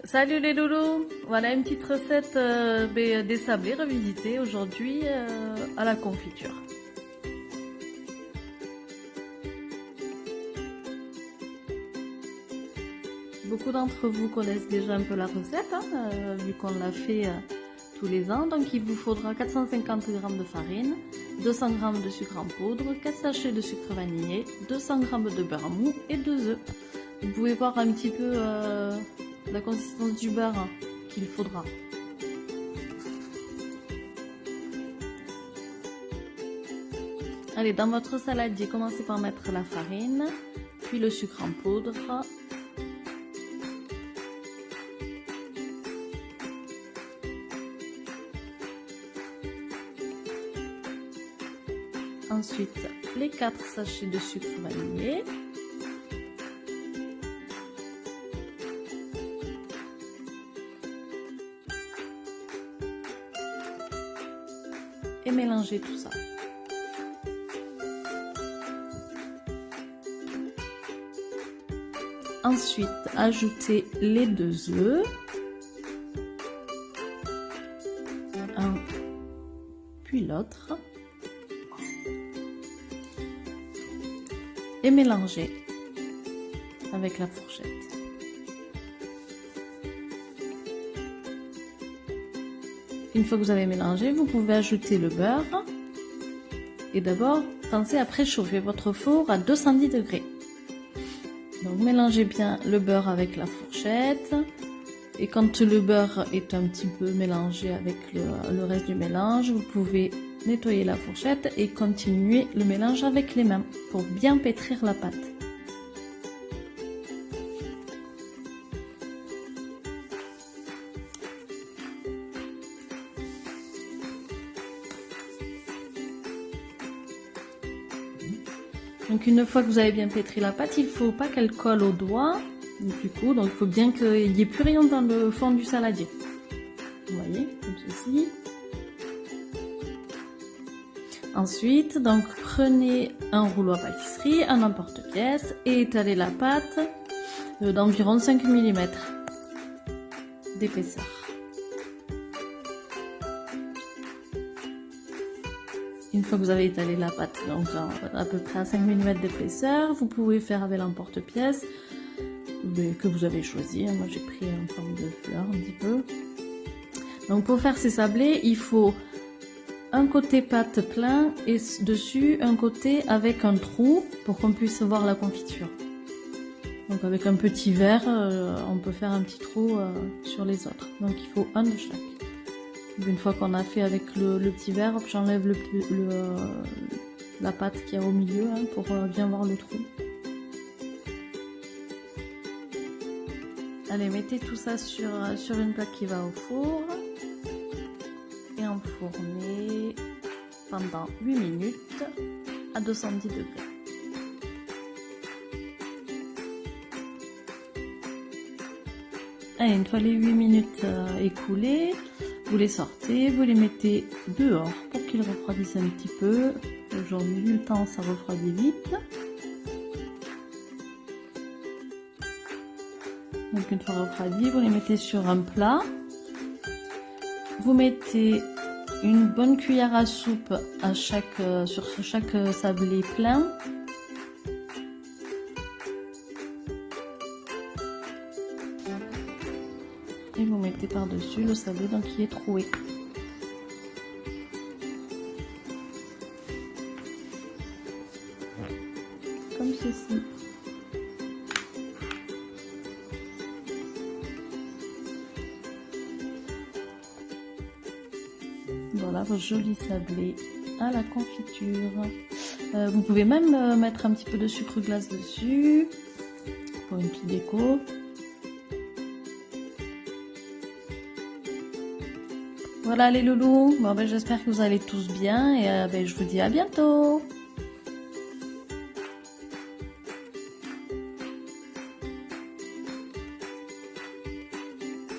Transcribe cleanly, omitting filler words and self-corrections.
Salut les loulous, voilà une petite recette des sablés revisitée aujourd'hui à la confiture. Beaucoup d'entre vous connaissent déjà un peu la recette, vu qu'on l'a fait tous les ans. Donc il vous faudra 450 g de farine, 200 g de sucre en poudre, 4 sachets de sucre vanillé, 200 g de beurre mou et 2 œufs. Vous pouvez voir un petit peu la consistance du beurre qu'il faudra. Allez, dans votre saladier, commencez par mettre la farine, puis le sucre en poudre. Ensuite, les 4 sachets de sucre vanillé. Et mélanger tout ça. Ensuite, ajoutez les 2 œufs. Un, puis l'autre. Et mélanger avec la fourchette. Une fois que vous avez mélangé, vous pouvez ajouter le beurre. Et d'abord, pensez à préchauffer votre four à 210 degrés. Donc mélangez bien le beurre avec la fourchette. Et quand le beurre est un petit peu mélangé avec le reste du mélange, vous pouvez nettoyer la fourchette et continuer le mélange avec les mains pour bien pétrir la pâte. Donc une fois que vous avez bien pétri la pâte, il ne faut pas qu'elle colle aux doigts. Du coup, donc il faut bien qu'il n'y ait plus rien dans le fond du saladier. Vous voyez, comme ceci. Ensuite, donc prenez un rouleau à pâtisserie, un emporte-pièce et étalez la pâte d'environ 5 mm d'épaisseur. Une fois que vous avez étalé la pâte, donc à peu près à 5 mm d'épaisseur, vous pouvez faire avec l'emporte-pièce que vous avez choisi. Moi j'ai pris en forme de fleur un petit peu. Donc pour faire ces sablés, il faut un côté pâte plein et dessus un côté avec un trou pour qu'on puisse voir la confiture. Donc avec un petit verre, on peut faire un petit trou sur les autres. Donc il faut un de chaque. Une fois qu'on a fait avec le petit verre, j'enlève la pâte qu'il y a au milieu pour bien voir le trou. Allez, mettez tout ça sur une plaque qui va au four et enfournez pendant 8 minutes à 210 degrés. Allez, une fois les 8 minutes écoulées, vous les sortez, vous les mettez dehors pour qu'ils refroidissent un petit peu. Aujourd'hui, vu le temps, ça refroidit vite. Donc une fois refroidis, vous les mettez sur un plat. Vous mettez une bonne cuillère à soupe sur chaque sablé plein. Et vous mettez par-dessus le sablé donc qui est troué. Comme ceci. Voilà vos jolis sablés à la confiture. Vous pouvez même mettre un petit peu de sucre glace dessus pour une petite déco. Voilà les loulous, bon, j'espère que vous allez tous bien et je vous dis à bientôt.